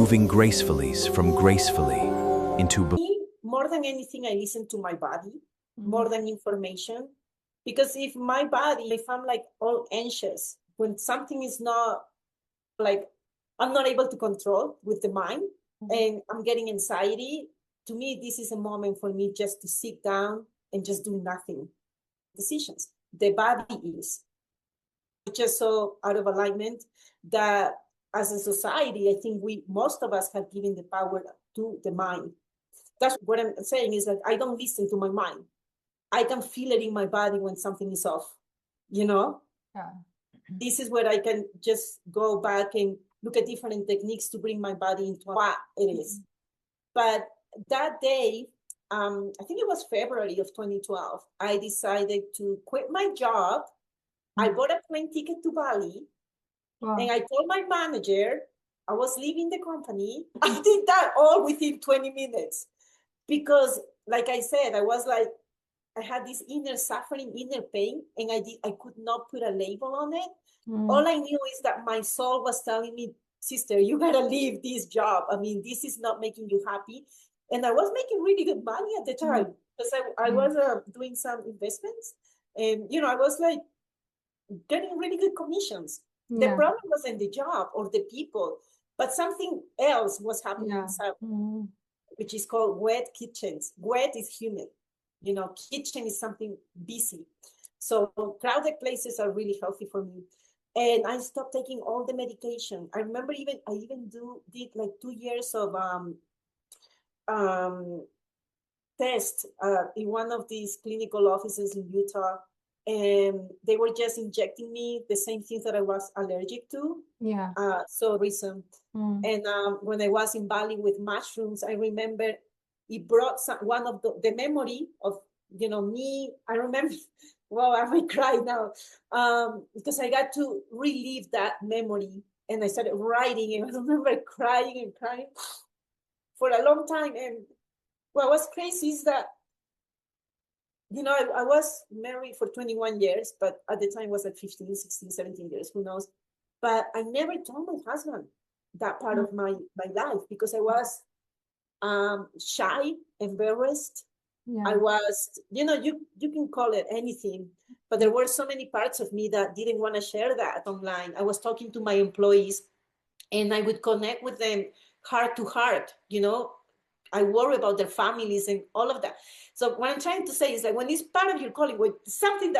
moving gracefully from gracefully into more than anything, I listen to my body more than information. Because if my body, if I'm like all anxious, when something is not like, I'm not able to control with the mind and I'm getting anxiety, to me, this is a moment for me just to sit down and just do nothing. Decisions. The body is just so out of alignment that as a society, I think most of us have given the power to the mind. That's what I'm saying is that I don't listen to my mind. I can feel it in my body when something is off, you know? Yeah. This is where I can just go back and look at different techniques to bring my body into what it is. But that day, I think it was February of 2012, I decided to quit my job. I bought a plane ticket to Bali. Wow. And I told my manager I was leaving the company. I did that all within 20 minutes. Because, like I said, I had this inner suffering, inner pain, and I could not put a label on it. All I knew is that my soul was telling me, sister, you gotta leave this job. I mean, this is not making you happy. And I was making really good money at the time because I was doing some investments. And, I was like getting really good commissions. The problem wasn't the job or the people, but something else was happening inside, which is called wet kitchens. Wet is humid. Kitchen is something busy. So crowded places are really healthy for me. And I stopped taking all the medication. I remember I did like 2 years of test in one of these clinical offices in Utah. And they were just injecting me the same things that I was allergic to. Yeah. So recent. And when I was in Bali with mushrooms, I remember it brought one of the memory of, me. I remember, wow, I might cry now. Because I got to relive that memory and I started writing and I remember crying for a long time. And what was crazy is that, I was married for 21 years, but at the time it was like 15, 16, 17 years, who knows. But I never told my husband that part of my life because I was shy, embarrassed. Yeah. I was, you can call it anything, but there were so many parts of me that didn't want to share that online. I was talking to my employees and I would connect with them heart to heart, I worry about their families and all of that. So what I'm trying to say is that when it's part of your calling, when something